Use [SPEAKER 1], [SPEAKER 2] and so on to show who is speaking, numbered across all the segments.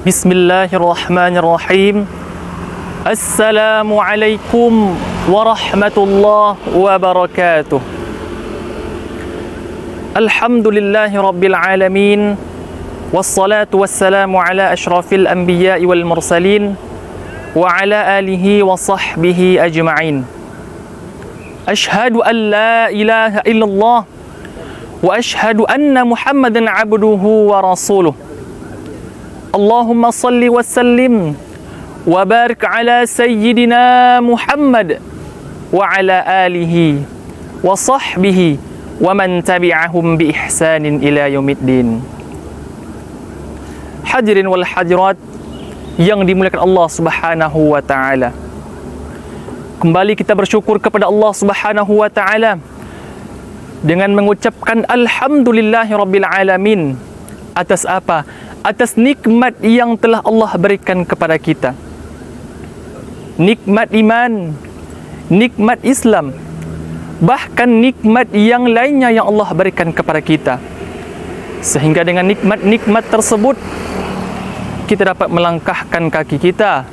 [SPEAKER 1] Bismillahirrahmanirrahim. Assalamualaikum warahmatullahi wabarakatuh. Alhamdulillahi rabbil alamin. Wassalatu wassalamu ala ashrafil anbiya'i wal mursalin wa ala alihi wa sahbihi ajma'in. Ashhadu an la ilaha illallah wa ashhadu anna Muhammadan abduhu wa rasuluh. Allahumma salli wa sallim wa barik ala sayyidina Muhammad wa ala alihi wa sahbihi wa man tabi'ahum bi ihsanin ila yaumiddin. Hadirin wal hadirat yang dimuliakan Allah Subhanahu wa taala. Kembali kita bersyukur kepada Allah Subhanahu wa taala dengan mengucapkan alhamdulillahirabbil alamin. Atas apa? Atas nikmat yang telah Allah berikan kepada kita. Nikmat iman, nikmat Islam, bahkan nikmat yang lainnya yang Allah berikan kepada kita. Sehingga dengan nikmat-nikmat tersebut kita dapat melangkahkan kaki kita,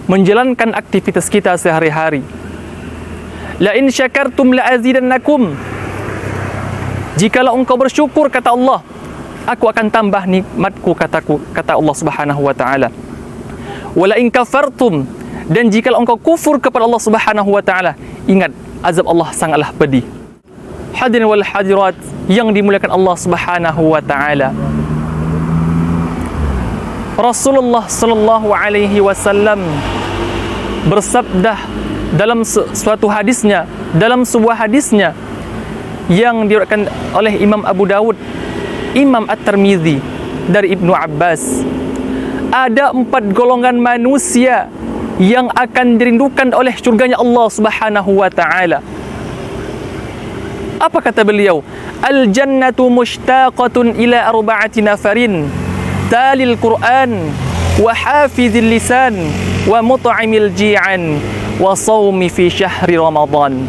[SPEAKER 1] menjalankan aktivitas kita sehari-hari. La in syakartum la azidannakum. Jikalau engkau bersyukur, kata Allah, aku akan tambah nikmatku, kata Allah Subhanahu wa taala. Wala in kafartum, dan jika engkau kufur kepada Allah Subhanahu wa taala, ingat azab Allah sangatlah pedih. Hadirin wal hadirat yang dimuliakan Allah Subhanahu wa taala. Rasulullah sallallahu alaihi wasallam bersabda dalam suatu hadisnya, dalam sebuah hadisnya yang diriwayatkan oleh Imam Abu Dawud, Imam At-Tirmizi dari Ibnu Abbas, ada 4 golongan manusia yang akan dirindukan oleh surganya Allah Subhanahu wa taala. Apa kata beliau? Al-jannatu mushtaqatun ila arba'ati nafarin, talil Qur'an wa hafizil lisan wa mut'imil ji'an wa sawmi fi syahri Ramadan.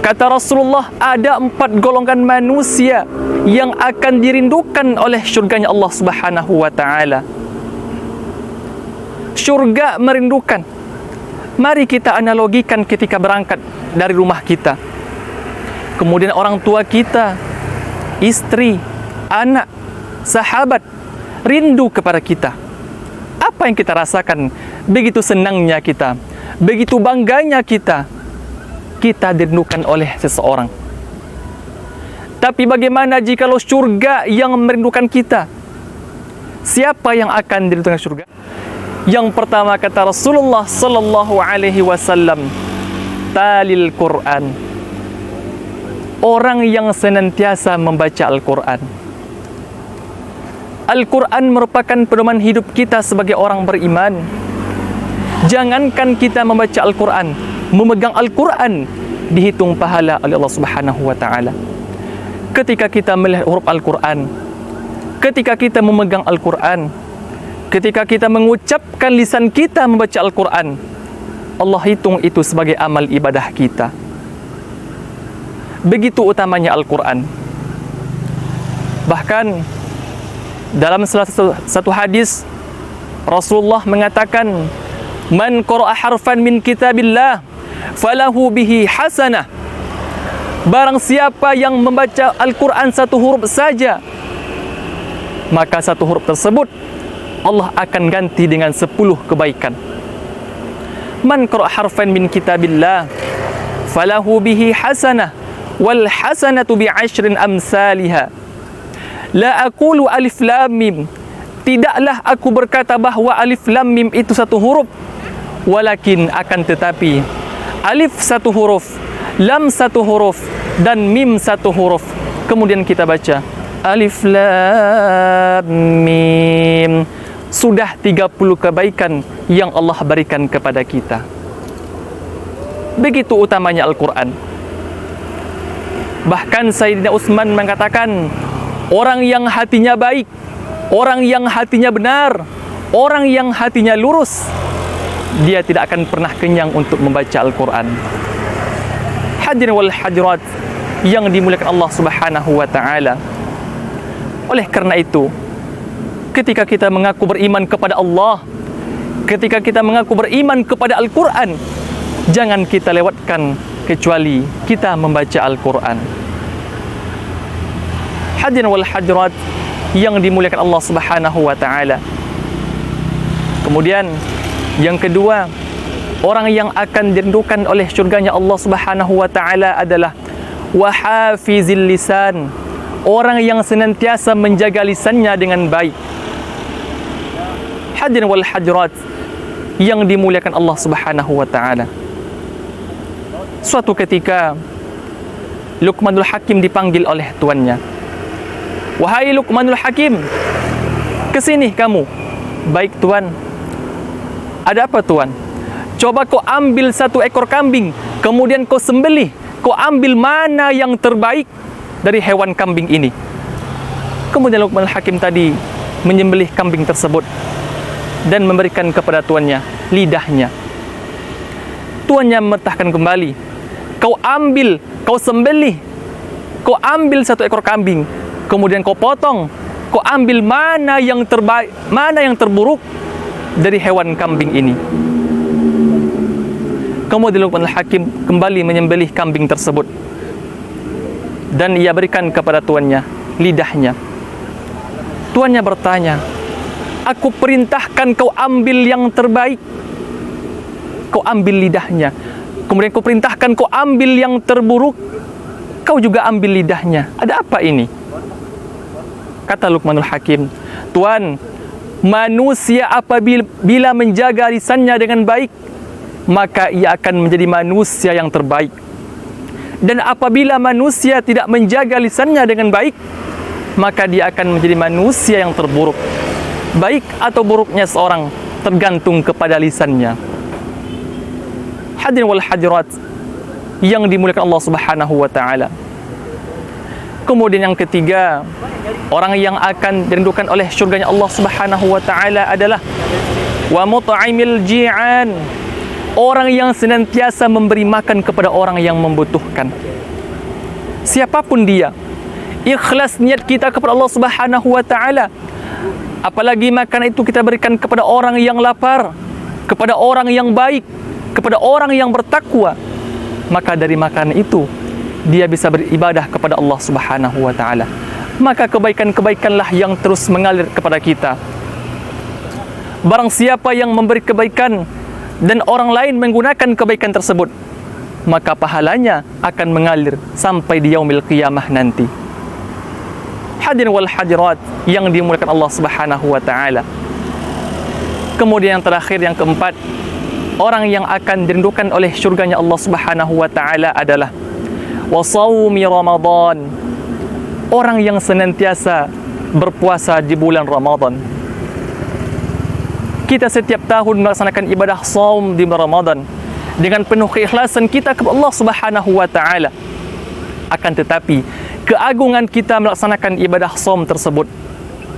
[SPEAKER 1] Kata Rasulullah, ada 4 golongan manusia yang akan dirindukan oleh syurganya Allah Subhanahu wa taala. Syurga merindukan. Mari kita analogikan ketika berangkat dari rumah kita. Kemudian orang tua kita, istri, anak, sahabat rindu kepada kita. Apa yang kita rasakan? Begitu senangnya kita, begitu bangganya kita dirindukan oleh seseorang. Tapi bagaimana jikalau syurga yang merindukan kita? Siapa yang akan dirindukan syurga? Yang pertama kata Rasulullah sallallahu alaihi wasallam, talil Quran. Orang yang senantiasa membaca Al-Quran. Al-Quran merupakan pedoman hidup kita sebagai orang beriman. Jangankan kita membaca Al-Quran, memegang Al-Quran dihitung pahala oleh Allah Subhanahu wa taala. Ketika kita melihat huruf Al-Quran, ketika kita memegang Al-Quran, ketika kita mengucapkan lisan kita membaca Al-Quran, Allah hitung itu sebagai amal ibadah kita. Begitu utamanya Al-Quran. Bahkan dalam salah satu hadis Rasulullah mengatakan, man qara'a harfan min kitabillah falahu bihi hasanah. Barang siapa yang membaca Al-Quran 1 huruf saja, maka 1 huruf tersebut Allah akan ganti dengan 10 kebaikan. Man qara'a harfan min kitabillah falahu bihi hasanah wal hasanatu bi 'ashrin amsalha. La aqulu alif lam mim. Tidaklah aku berkata bahwa alif lam mim itu 1 huruf, walakin akan tetapi alif 1 huruf, lam 1 huruf, dan mim 1 huruf. Kemudian kita baca alif lam mim. Sudah 30 kebaikan yang Allah berikan kepada kita. Begitu utamanya Al-Quran. Bahkan Sayyidina Utsman mengatakan, orang yang hatinya baik, orang yang hatinya benar, orang yang hatinya lurus, dia tidak akan pernah kenyang untuk membaca Al-Quran. Hadirin wal hadirat yang dimuliakan Allah Subhanahu wa taala. Oleh karena itu, ketika kita mengaku beriman kepada Allah, ketika kita mengaku beriman kepada Al-Quran, jangan kita lewatkan kecuali kita membaca Al-Quran. Hadirin wal hadirat yang dimuliakan Allah Subhanahu wa taala. Kemudian yang kedua, orang yang akan dirindukan oleh syurganya Allah Subhanahu wa taala adalah wahafizil lisan, orang yang senantiasa menjaga lisannya dengan baik. Hadirin wal hadirat yang dimuliakan Allah Subhanahu wa taala. Suatu ketika Luqmanul Hakim dipanggil oleh tuannya. Wahai Luqmanul Hakim, kesini kamu. Baik tuan. Ada apa tuan? Coba kau ambil 1 ekor kambing, kemudian kau sembelih. Kau ambil mana yang terbaik dari hewan kambing ini. Kemudian Luqmanul Hakim tadi menyembelih kambing tersebut dan memberikan kepada tuannya lidahnya. Tuannya memerintahkan kembali, kau ambil, kau sembelih, kau ambil 1 ekor kambing, kemudian kau potong, kau ambil mana yang terbaik, mana yang terburuk dari hewan kambing ini. Kemudian Luqmanul Hakim kembali menyembelih kambing tersebut dan ia berikan kepada tuannya lidahnya. Tuannya bertanya, aku perintahkan kau ambil yang terbaik, kau ambil lidahnya. Kemudian kau perintahkan kau ambil yang terburuk, kau juga ambil lidahnya. Ada apa ini? Kata Luqmanul Hakim, tuan, manusia apabila menjaga lisannya dengan baik, maka ia akan menjadi manusia yang terbaik. Dan apabila manusia tidak menjaga lisannya dengan baik, maka dia akan menjadi manusia yang terburuk. Baik atau buruknya seorang tergantung kepada lisannya. Hadirin wal hadirat yang dimuliakan Allah Subhanahu wa taala. Kemudian yang ketiga, orang yang akan dirindukan oleh syurganya Allah Subhanahu wa taala adalah wa mut'imil ji'an, orang yang senantiasa memberi makan kepada orang yang membutuhkan. Siapapun dia, ikhlas niat kita kepada Allah Subhanahu wa taala. Apalagi makan itu kita berikan kepada orang yang lapar, kepada orang yang baik, kepada orang yang bertakwa, maka dari makanan itu dia bisa beribadah kepada Allah Subhanahu wa taala. Maka kebaikan-kebaikanlah yang terus mengalir kepada kita. Barang siapa yang memberi kebaikan dan orang lain menggunakan kebaikan tersebut, maka pahalanya akan mengalir sampai di yaumil qiyamah nanti. Hadirin wal hadirat yang dimuliakan Allah Subhanahu wa taala. Kemudian yang terakhir, yang keempat, orang yang akan dirindukan oleh syurganya Allah Subhanahu wa taala adalah wa shaumi Ramadan, orang yang senantiasa berpuasa di bulan Ramadan. Kita setiap tahun melaksanakan ibadah shaum di Ramadan dengan penuh keikhlasan kita kepada Allah Subhanahu wa taala. Akan tetapi keagungan kita melaksanakan ibadah shaum tersebut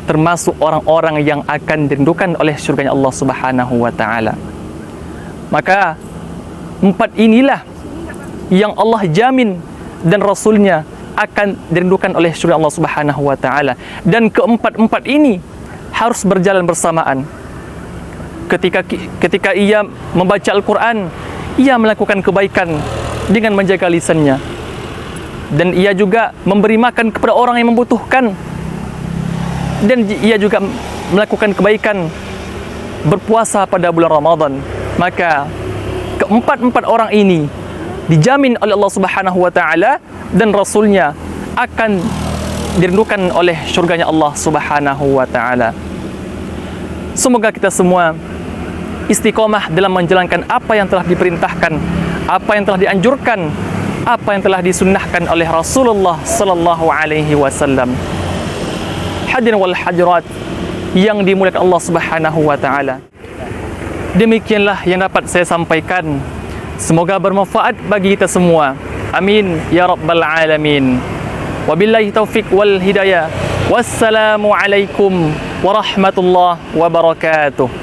[SPEAKER 1] termasuk orang-orang yang akan dirindukan oleh syurganya Allah Subhanahu wa taala. Maka 4 inilah yang Allah jamin dan Rasulnya akan dirindukan oleh syurga Allah Subhanahu wa taala. Dan keempat-empat ini harus berjalan bersamaan. Ketika ia membaca Al-Quran, ia melakukan kebaikan dengan menjaga lisannya. Dan ia juga memberi makan kepada orang yang membutuhkan. Dan ia juga melakukan kebaikan berpuasa pada bulan Ramadan. Maka keempat-empat orang ini dijamin oleh Allah Subhanahu wa taala dan Rasulnya akan dirindukan oleh syurganya Allah Subhanahu wa taala. Semoga kita semua istiqomah dalam menjalankan apa yang telah diperintahkan, apa yang telah dianjurkan, apa yang telah disunnahkan oleh Rasulullah sallallahu alaihi wasallam. Hadirin wal hadirat yang dimuliakan Allah Subhanahu wa taala. Demikianlah yang dapat saya sampaikan. Semoga bermanfaat bagi kita semua. Amin ya rabbal alamin. Wabillahi taufiq wal hidayah. Wassalamu alaikum warahmatullahi wabarakatuh.